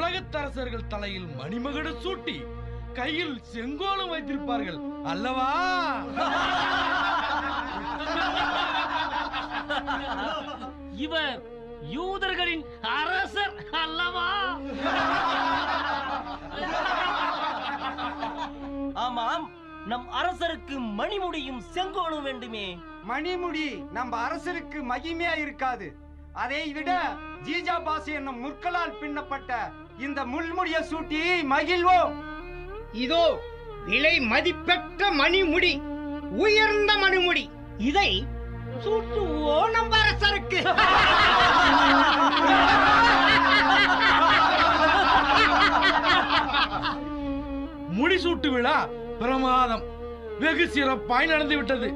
உலகத்தரசர்கள் தலையில் மணிமகுட சூட்டி கையில் செங்கோலும் வைத்திருப்பார்கள் அல்லவா? இவர் யூதர்களின் அரசர் அல்லவா? ஆமாம், நம் அரசருக்கு மணிமுடியும் செங்கோலும் வேண்டுமே. மணிமுடி நம்ம அரசருக்கு மகிமையா இருக்காது. அதை விட ஜீஜா பாசி என்னும் முற்களால் பின்னப்பட்ட இந்த முள்முடிய சூட்டி மகிழ்வோம். இதோ விலை மதிப்பெற்ற மணிமுடி, உயர்ந்த மணிமுடி. இதை சூட்டுவோ நம்ம அரசருக்கு. முடிசூட்டு விழா பிரமாதம், வெகு சிறப்பாய் நடந்து விட்டது.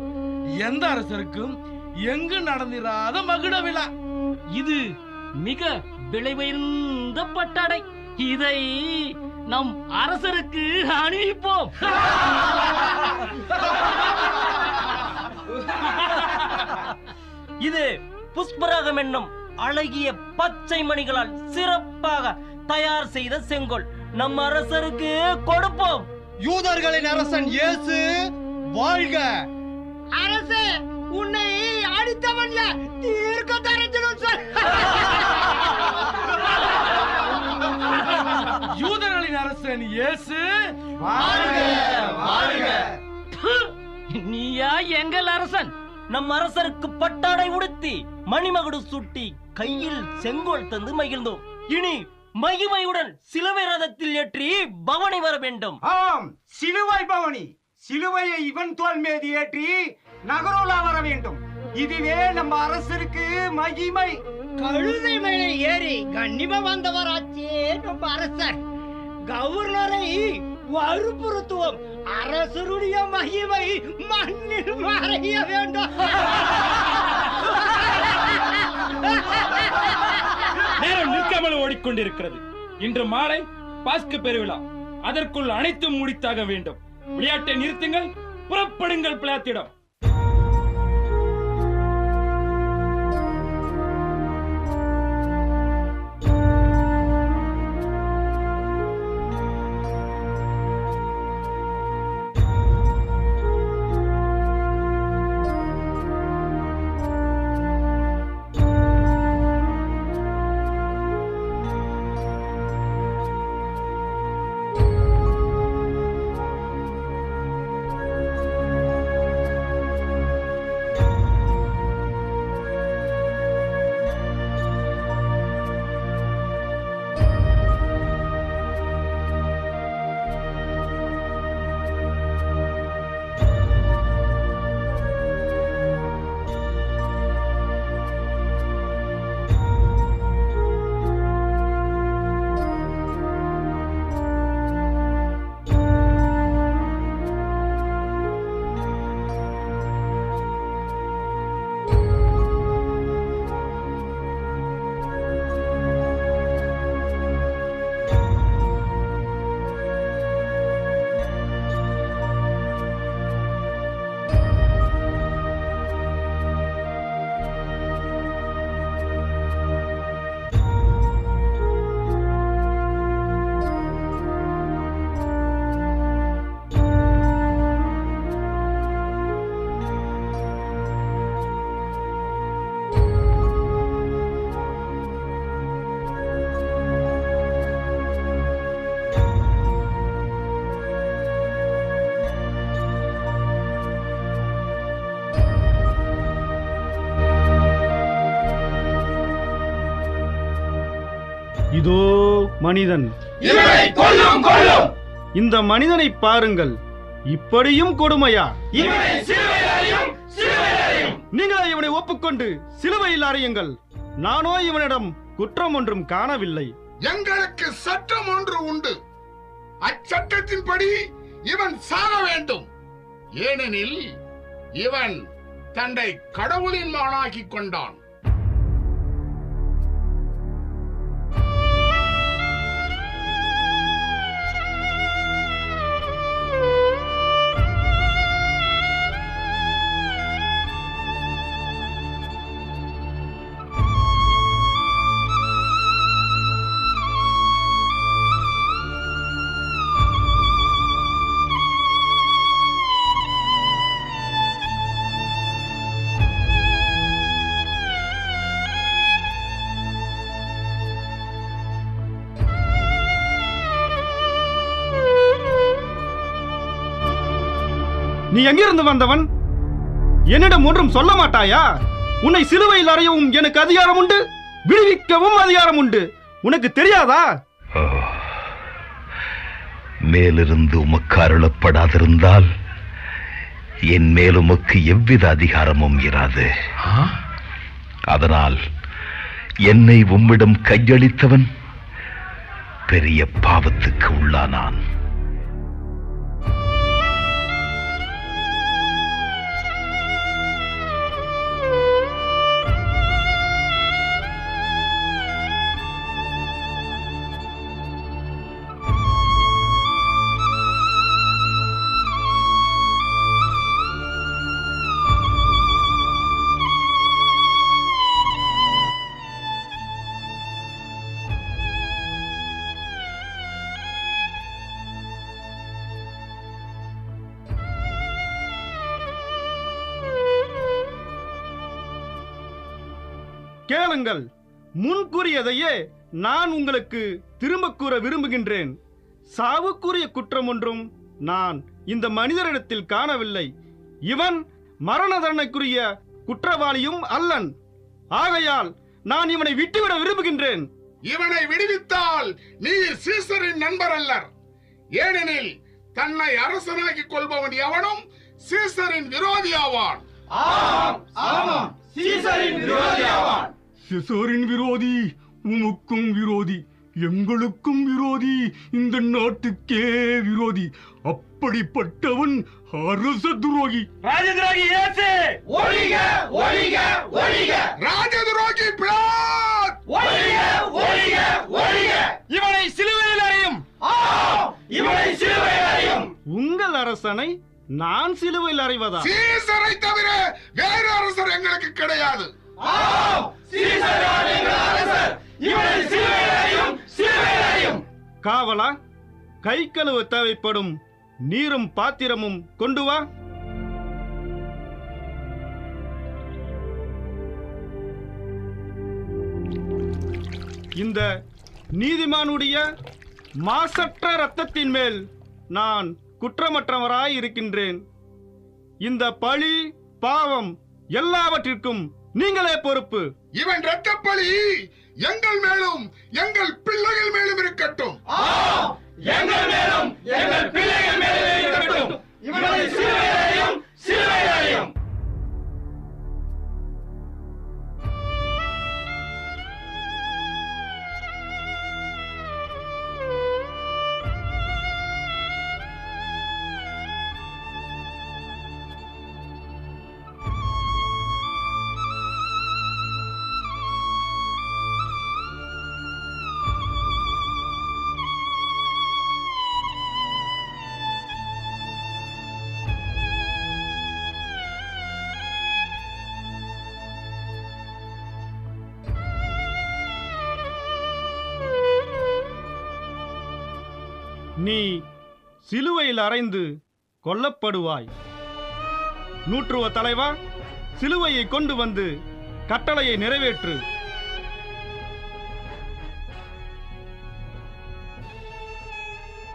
எந்த அரசருக்கும் எங்கு நடந்திராத மகுட விழா. இது மிக விலை உயர்ந்த பட்டாடை. இதை நம் அரசருக்கு அணிவிப்போம். இது புஷ்பராகம் என்னும் அழகிய பச்சை மணிகளால் சிறப்பாக தயார் செய்த செங்கோல் நம் அரசருக்கு கொடுப்போம். யூதர்களின் அரசன் இயேசு வாழ்க! அரசே, உன்னை அடித்தவன் தீர்க்க தரித்திடும் சொல். யூதர்களின் அரசன் இயேசு வாழ்க! வாழ்க! நீயா எங்கள் அரசன்? நம் அரசருக்கு பட்டாடை உடுத்தி மணிமகுடு சூட்டி கையில் செங்கோல் தந்து மகிழ்ந்தோம். இனி மகிமையுடன் சிலுவை ரதத்தில் ஏற்றி பவனி வர வேண்டும். ஆம், சிலுவை பவனி. சிலுவையை இவன் தோல் மீது ஏற்றி நகரோலா வர வேண்டும். இதுவே நம்ம அரசருக்கு மகிமை. கழுதை மேலே ஏறி கண்ணிம வந்தவராச்சே நம்ம அரசர். கவர்னரை வற்புறுத்துவோம். அரசருடைய மகிமை மண்ணில் மறைய வேண்டும். நேரம் நிற்காமல் ஓடிக்கொண்டிருக்கிறது. இன்று மாலை பாஸ்கு பெருவிழா. அதற்குள் அனைத்தும் முடித்தாக வேண்டும். விளையாட்டை நிறுத்துங்கள், புறப்படுங்கள் பிளாத்திடம். இதோ மனிதன். இந்த மனிதனை பாருங்கள். இப்படியும் கொடுமையா? நீங்களா இவனை ஒப்புக்கொண்டு சிலுவையில் அறையுங்கள். நானோ இவனிடம் குற்றம் ஒன்றும் காணவில்லை. எங்களுக்கு சட்டம் ஒன்று உண்டு. அச்சட்டத்தின்படி இவன் சாக வேண்டும். ஏனெனில் இவன் தன்னை கடவுளின் மகனாக்கிக் கொண்டான். நீ எங்கிருந்து வந்தவன்? என்னிடம் ஒன்றும் சொல்ல மாட்டாயா? உன்னை சிலுவையில் அறையவும் எனக்கு அதிகாரம் உண்டு, விடுவிக்கவும் அதிகாரம் உண்டு. உனக்கு தெரியாதா? மேலிருந்து உமக்கு அருளப்படாதிருந்தால் என் மேல் உமக்கு எவ்வித அதிகாரமும் இராது. அதனால் என்னை உம்மிடம் கையளித்தவன் பெரிய பாவத்துக்கு உள்ளானான். கேளுங்கள், முன் கூறியதையே நான் உங்களுக்கு திரும்ப கூற விரும்புகின்றேன். சாவுக்குரிய குற்றம் ஒன்றும் நான் இந்த மனிதரிடத்தில் காணவில்லை. இவன் மரண தண்டனைக்குரிய குற்றவாளியும் அல்லன். ஆகையால் நான் இவனை விட்டுவிட விரும்புகின்றேன். இவனை விடுவித்தால் நீ சீசரின் நண்பர் அல்லர். ஏனெனில் தன்னை அரசனாக்கிக் கொள்பவன் எவனும் சீசரின் விரோதியாவான். சிசரின் விரோதி, உமக்கும் விரோதி, எங்களுக்கும் விரோதி, இந்த நாட்டுக்கே விரோதி. அப்படிப்பட்டவன் அரச துரோகி. ராஜதுரோகி இயேசு ஒழிக ஒழிக ஒழிக. ராஜதுரோகி பிளாத் ஒழிக ஒழிக ஒழிக. இவனை சிலுவையில் அறையும். இவனை சிலுவையில் அறையும். உங்கள் அரசனை நான் சிலுவையில் அறைவதா? சீசரை தவிர வேறு அரசர் எங்களுக்கு கிடையாது. காவலா, கை கழுவ தேவைப்படும் நீரும் பாத்திரமும் கொண்டு வா. இந்த நீதிமானுடைய மாசற்ற இரத்தத்தின் மேல் நான் குற்றமற்றவராய் இருக்கின்றேன். இந்த பழி பாவம் எல்லாவற்றிற்கும் நீங்களே பொறுப்பு. இவன் இரத்தப்பழி எங்கள் மேலும் எங்கள் பிள்ளைகள் மேலும் இருக்கட்டும். எங்கள் மேலும் எங்கள் பிள்ளைகள் மேலும் இருக்கட்டும். இவனை சிலுவையில் சிலுவையில் அறையும். நீ சிலுவையில் அறைந்து கொல்லப்படுவாய். நூற்றுவ தலைவா, சிலுவையை கொண்டு வந்து கட்டளையை நிறைவேற்று.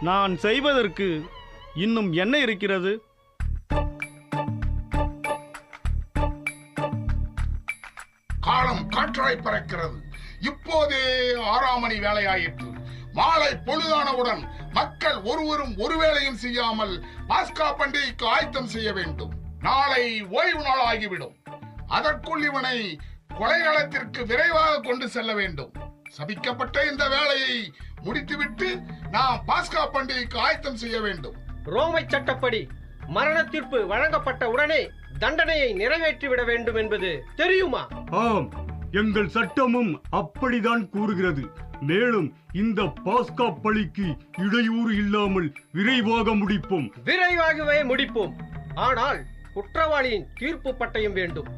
நான் செய்வதற்கு இன்னும் என்ன இருக்கிறது? காலம் காற்றாய் பறக்கிறது. இப்போதே 6 மணி வேலையாயிற்று. மாலை பொழுதானவுடன் மக்கள் ஒருவரும் ஒரு வேலையும் செய்யாமல் பாஸ்கா பண்டிகைக்கு ஆயத்தம் செய்ய வேண்டும். நாளை ஓய்வு நாள் ஆகிவிடும். அதற்குள் இவனை கொலைகளத்திற்கு விரைவாக கொண்டு செல்ல வேண்டும். சபிக்கப்பட்ட இந்த வேலையை முடித்துவிட்டு நாம் பாஸ்கா பண்டிகைக்கு ஆயத்தம் செய்ய வேண்டும். ரோமை சட்டப்படி மரண தீர்ப்பு வழங்கப்பட்ட உடனே தண்டனையை நிறைவேற்றிவிட வேண்டும் என்பது தெரியுமா? ஆம், எங்கள் சட்டமும் அப்படிதான் கூறுகிறது. மேலும் இந்த பாஸ்கா பலிக்கு இடையூறு இல்லாமல் விரைவாக முடிப்போம். விரைவாகவே முடிப்போம். ஆனால் குற்றவாளியின் தீர்ப்பு பட்டயம் வேண்டும்.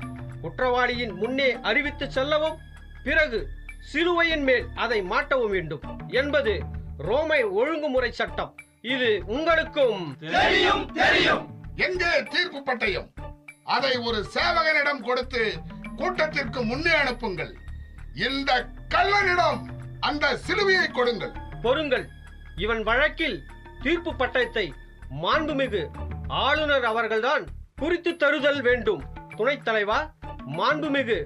குற்றவாளியின் முன்னே அறிவித்து செல்லவும், பிறகு சிலுவையின் மேல் அதை மாட்டவும் வேண்டும் என்பது ரோமை ஒழுங்குமுறை சட்டம். இது உங்களுக்கும் தெரியும் தெரியும். எங்கே தீர்ப்பு பட்டயம்? அதை ஒரு சேவகனிடம் கொடுத்து கூட்டத்திற்கு முன்னே அனுப்புங்கள். இந்த கள்ளனிடம் அந்த சிலுவையை கொடுங்கள். பொறுங்கள். இவன் வழக்கில் தீர்ப்பு பட்டயத்தை மாண்புமிகு ஆளுநர் அவர்கள்தான் குறித்து தருதல் வேண்டும். துணைத் தலைவா, மாண்புமிகு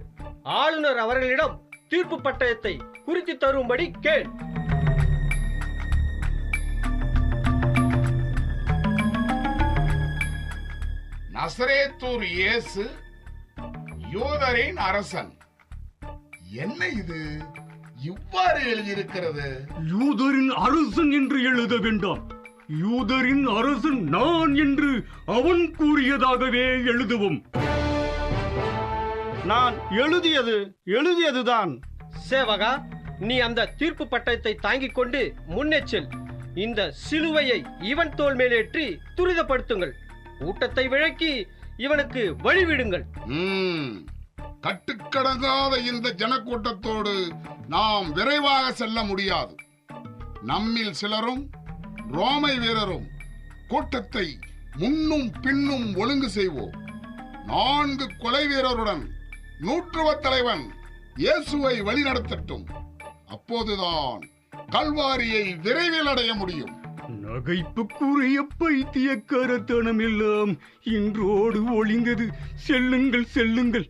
ஆளுநர் அவர்களிடம் தீர்ப்பு பட்டயத்தை குறித்து தரும்படி கேள். நசரேத்தூர் இயேசு யூதரின் அரசன். என்ன இது இவ்வாறு எழுதியிருக்கிறது? யூதரின் அரசன் என்று எழுத வேண்டாம். யூதரின் அரசன் நான் என்று அவன் கூறியதாகவே எழுதுவோம். நான் எழுதியதுதான். சேவகா, நீ அந்த தீர்ப்பு பட்டயத்தை தாங்கிக் கொண்டு முன்னே செல். இந்த சிலுவையை இவன் தோள் மேலேற்றி துரிதப்படுத்துங்கள். கூட்டத்தை விளக்கி இவனுக்கு வழிவிடுங்கள். கட்டுக்கடங்காத இந்த ஜனக்கூட்டத்தோடு நாம் விரைவாக செல்ல முடியாது. நம்மில் சிலரும் ரோமை வீரரும் கூட்டத்தை முன்னும் பின்னும் ஒழுங்கு செய்வோம். 4 கொலை வீரருடன் நூற்றுவத் தலைவன் இயேசுவை வழிநடத்தட்டும். அப்போதுதான் கல்வாரியை விரைவில் அடைய முடியும். நகைப்புக்குரிய பைத்தியக்காரத்தனம் எல்லாம் இன்றோடு ஒழிந்தது. செல்லுங்கள் செல்லுங்கள்.